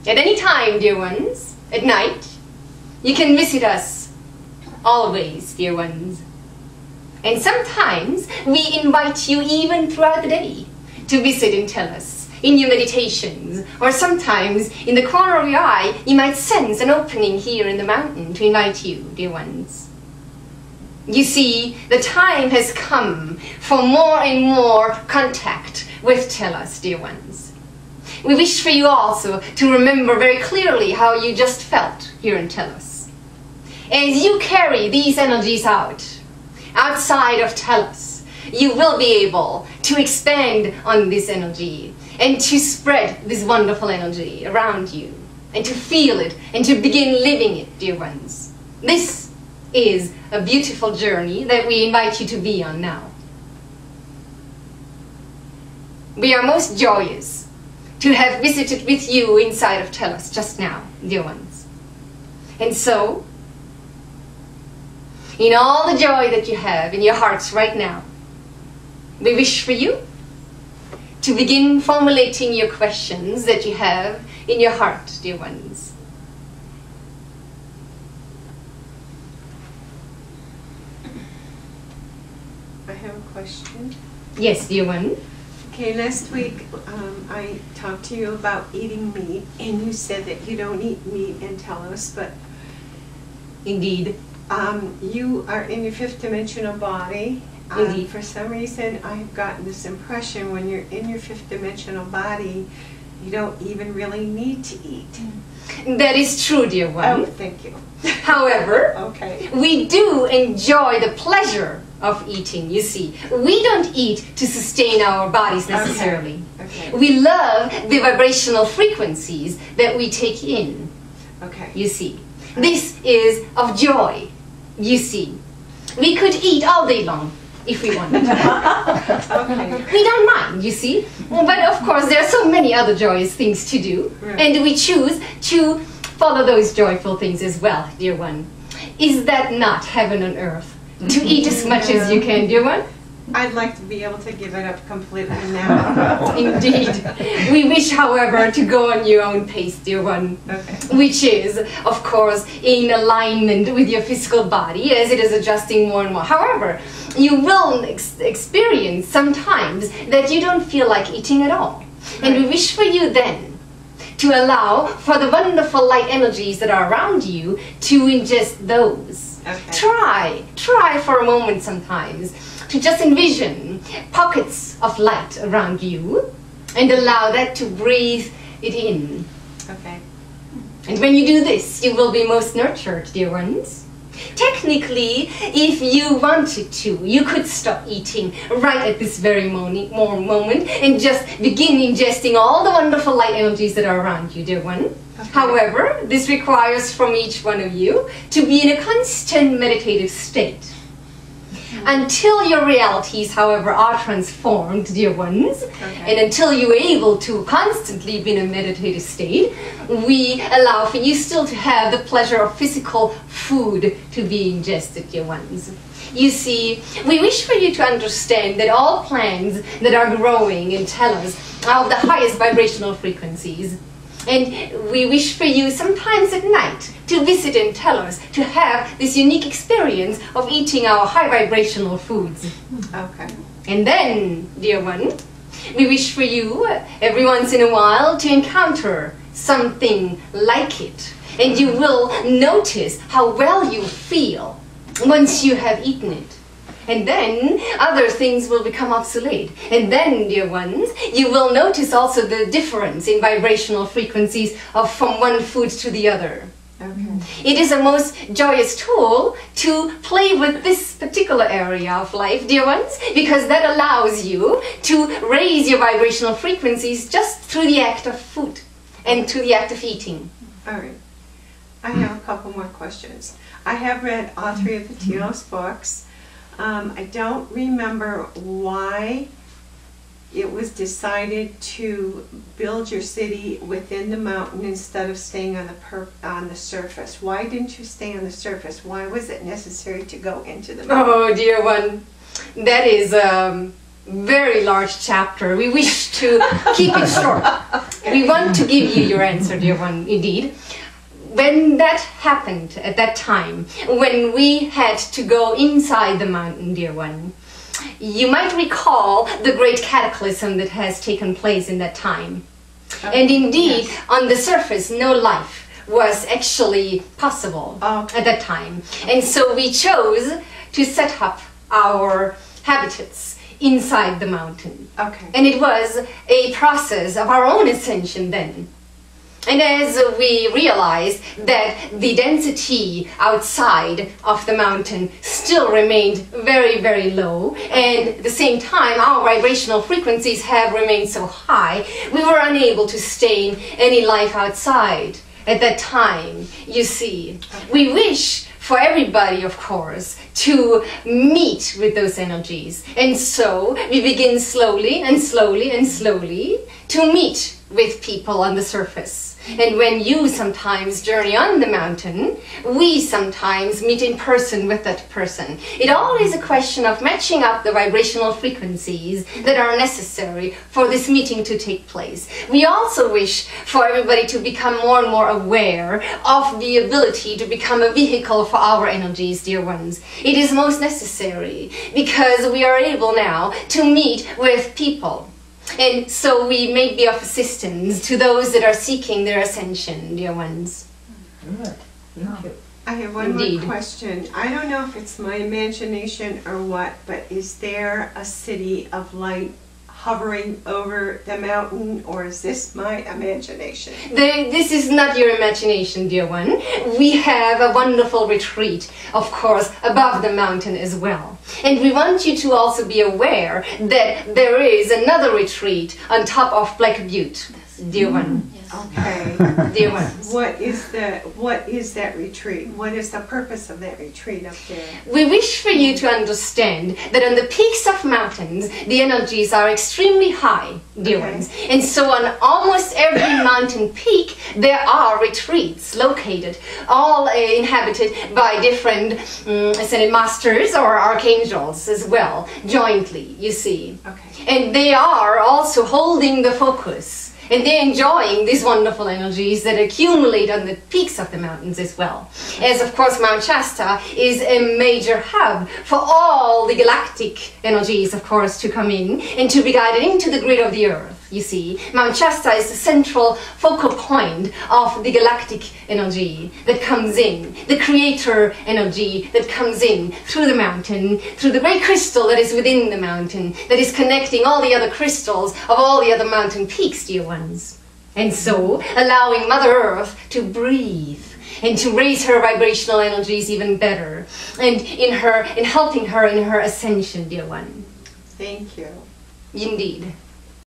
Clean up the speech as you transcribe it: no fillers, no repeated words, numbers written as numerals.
At any time, dear ones, at night, you can visit us always, dear ones. And sometimes we invite you even throughout the day to visit and tell us in your meditations, or sometimes in the corner of your eye you might sense an opening here in the mountain to invite you, dear ones. You see, the time has come for more and more contact with Telos, dear ones. We wish for you also to remember very clearly how you just felt here in Telos. As you carry these energies outside of Telos, you will be able to expand on this energy and to spread this wonderful energy around you and to feel it and to begin living it, dear ones. This is a beautiful journey that we invite you to be on now. We are most joyous to have visited with you inside of Telos just now, dear ones. And so, in all the joy that you have in your hearts right now, we wish for you to begin formulating your questions that you have in your heart, dear ones. I have a question. Yes, dear one. Okay, last week I talked to you about eating meat, and you said that you don't eat meat in Telos, but indeed, you are in your fifth dimensional body. Indeed. For some reason, I've gotten this impression when you're in your fifth dimensional body, you don't even really need to eat. That is true, dear one. Oh, thank you. However, okay, we do enjoy the pleasure of eating, you see. We don't eat to sustain our bodies necessarily. Okay. We love the vibrational frequencies that we take in, Okay. you see. This is of joy, you see. We could eat all day long if we wanted. Okay. We don't mind, you see. But of course, there are so many other joyous things to do, Right. and we choose to follow those joyful things as well, dear one. Is that not heaven on earth? To eat as much as you can, dear one? I'd like to be able to give it up completely now. Indeed. We wish, however, to go on your own pace, dear one. Okay. Which is, of course, in alignment with your physical body as it is adjusting more and more. However, you will experience sometimes that you don't feel like eating at all. And we wish for you then to allow for the wonderful light energies that are around you to ingest those. Okay. Try for a moment sometimes to just envision pockets of light around you and allow that to breathe it in. Okay. And when you do this, you will be most nurtured, dear ones. Technically, if you wanted to, you could stop eating right at this very moment and just begin ingesting all the wonderful light energies that are around you, dear one. Okay. However, this requires from each one of you to be in a constant meditative state. Until your realities, however, are transformed, dear ones, and until you're able to constantly be in a meditative state, we allow for you still to have the pleasure of physical food to be ingested, dear ones. You see, we wish for you to understand that all plants that are growing in Telos are of the highest vibrational frequencies. And we wish for you sometimes at night to visit in Telos to have this unique experience of eating our high vibrational foods. Okay. And then, dear one, we wish for you every once in a while to encounter something like it. And you will notice how well you feel once you have eaten it. And then other things will become obsolete. And then, dear ones, you will notice also the difference in vibrational frequencies from one food to the other. Okay. It is a most joyous tool to play with this particular area of life, dear ones, because that allows you to raise your vibrational frequencies just through the act of food and through the act of eating. All right. I have a couple more questions. I have read all three of the Telos books. I don't remember why it was decided to build your city within the mountain instead of staying on the surface. Why didn't you stay on the surface? Why was it necessary to go into the mountain? Oh, dear one, that is very large chapter. We wish to keep it short. We want to give you your answer, dear one, indeed. When that happened at that time, when we had to go inside the mountain, dear one, you might recall the great cataclysm that has taken place in that time. And indeed, yes, on the surface, no life was actually possible at that time. And so we chose to set up our habitats inside the mountain. And it was a process of our own ascension then. And as we realized that the density outside of the mountain still remained very, very low, and at the same time our vibrational frequencies have remained so high, we were unable to sustain any life outside at that time, you see. We wish for everybody, of course, to meet with those energies. And so we begin slowly and slowly and slowly to meet with people on the surface. And when you sometimes journey on the mountain, we sometimes meet in person with that person. It always a question of matching up the vibrational frequencies that are necessary for this meeting to take place. We also wish for everybody to become more and more aware of the ability to become a vehicle for our energies, dear ones. It is most necessary because we are able now to meet with people. And so we may be of assistance to those that are seeking their ascension, dear ones. Good. Thank you. I have one more question. I don't know if it's my imagination or what, but is there a city of light hovering over the mountain, or is this my imagination? This is not your imagination, dear one. We have a wonderful retreat, of course, above the mountain as well. And we want you to also be aware that there is another retreat on top of Black Butte, dear one. Okay. Dear ones. What is that retreat? What is the purpose of that retreat up there? We wish for you to understand that on the peaks of mountains, the energies are extremely high, dear ones. And so on almost every mountain peak, there are retreats located, all inhabited by different ascended masters or archangels as well, jointly, you see. And they are also holding the focus. And they're enjoying these wonderful energies that accumulate on the peaks of the mountains as well. As of course Mount Shasta is a major hub for all the galactic energies, of course, to come in and to be guided into the grid of the earth. You see, Mount Shasta is the central focal point of the galactic energy that comes in, the creator energy that comes in through the mountain, through the great crystal that is within the mountain, that is connecting all the other crystals of all the other mountain peaks, dear ones. And so, allowing Mother Earth to breathe and to raise her vibrational energies even better, and in helping her in her ascension, dear one. Thank you. Indeed.